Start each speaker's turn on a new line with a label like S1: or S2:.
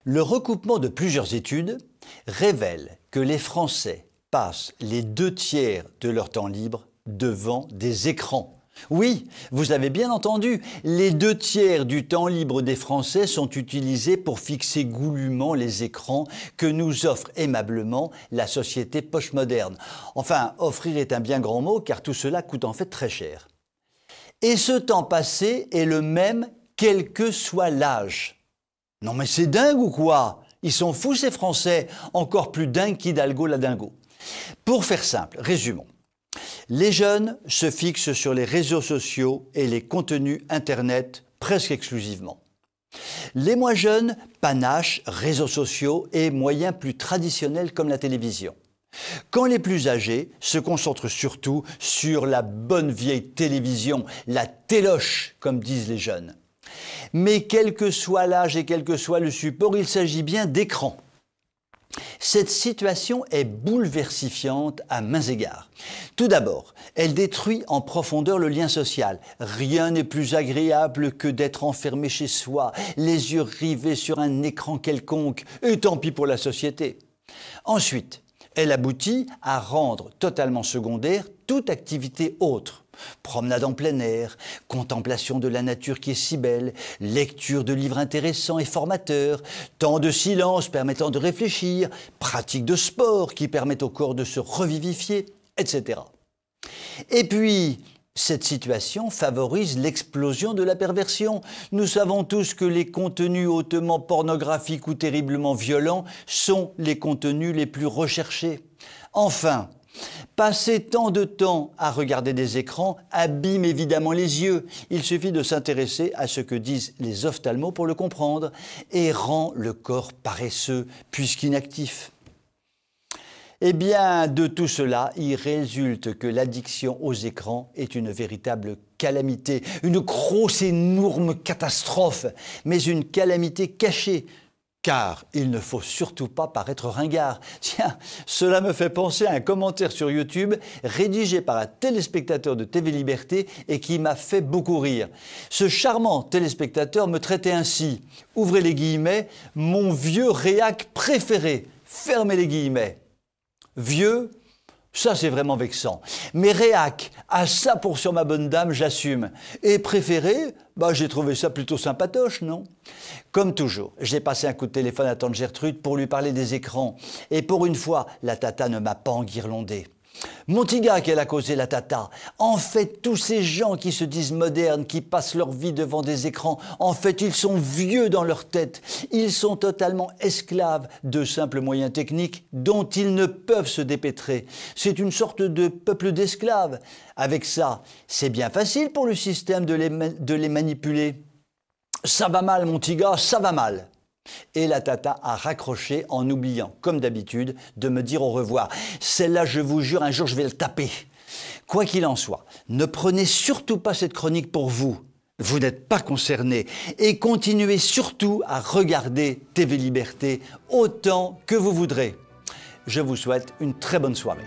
S1: Le recoupement de plusieurs études révèle que les Français passent les 2/3 de leur temps libre devant des écrans. Oui, vous avez bien entendu, les 2/3 du temps libre des Français sont utilisés pour fixer goulûment les écrans que nous offre aimablement la société postmoderne. Enfin, offrir est un bien grand mot car tout cela coûte en fait très cher. Et ce temps passé est le même quel que soit l'âge. Non mais c'est dingue ou quoi? Ils sont fous ces Français, encore plus dingues qu'Hidalgo la dingo. Pour faire simple, résumons. Les jeunes se fixent sur les réseaux sociaux et les contenus Internet presque exclusivement. Les moins jeunes panachent réseaux sociaux et moyens plus traditionnels comme la télévision. Quand les plus âgés se concentrent surtout sur la bonne vieille télévision, la téloche comme disent les jeunes. Mais quel que soit l'âge et quel que soit le support, il s'agit bien d'écran. Cette situation est bouleversifiante à mains égards. Tout d'abord, elle détruit en profondeur le lien social. Rien n'est plus agréable que d'être enfermé chez soi, les yeux rivés sur un écran quelconque, et tant pis pour la société. Ensuite, elle aboutit à rendre totalement secondaire toute activité autre. Promenade en plein air, contemplation de la nature qui est si belle, lecture de livres intéressants et formateurs, temps de silence permettant de réfléchir, pratique de sport qui permettent au corps de se revivifier, etc. Et puis, cette situation favorise l'explosion de la perversion. Nous savons tous que les contenus hautement pornographiques ou terriblement violents sont les contenus les plus recherchés. Enfin, passer tant de temps à regarder des écrans abîme évidemment les yeux. Il suffit de s'intéresser à ce que disent les ophtalmos pour le comprendre et rend le corps paresseux puisqu'inactif. Eh bien, de tout cela, il résulte que l'addiction aux écrans est une véritable calamité, une grosse, énorme catastrophe, mais une calamité cachée. Car il ne faut surtout pas paraître ringard. Tiens, cela me fait penser à un commentaire sur YouTube rédigé par un téléspectateur de TV Liberté et qui m'a fait beaucoup rire. Ce charmant téléspectateur me traitait ainsi, ouvrez les guillemets, mon vieux réac préféré, fermez les guillemets. Vieux, ça c'est vraiment vexant. Mais réac, à ça pour sur ma bonne dame, j'assume. Et préféré, j'ai trouvé ça plutôt sympatoche, non? Comme toujours, j'ai passé un coup de téléphone à tante Gertrude pour lui parler des écrans. Et pour une fois, la tata ne m'a pas enguirlandé. Mon petit gars qu'elle a causé la tata. En fait, tous ces gens qui se disent modernes, qui passent leur vie devant des écrans, en fait, ils sont vieux dans leur tête. Ils sont totalement esclaves de simples moyens techniques dont ils ne peuvent se dépêtrer. C'est une sorte de peuple d'esclaves. Avec ça, c'est bien facile pour le système de les manipuler. Ça va mal, mon petit gars, ça va mal. Et la tata a raccroché en oubliant, comme d'habitude, de me dire au revoir. Celle-là, je vous jure, un jour je vais le taper. Quoi qu'il en soit, ne prenez surtout pas cette chronique pour vous. Vous n'êtes pas concernés. Et continuez surtout à regarder TV Liberté autant que vous voudrez. Je vous souhaite une très bonne soirée.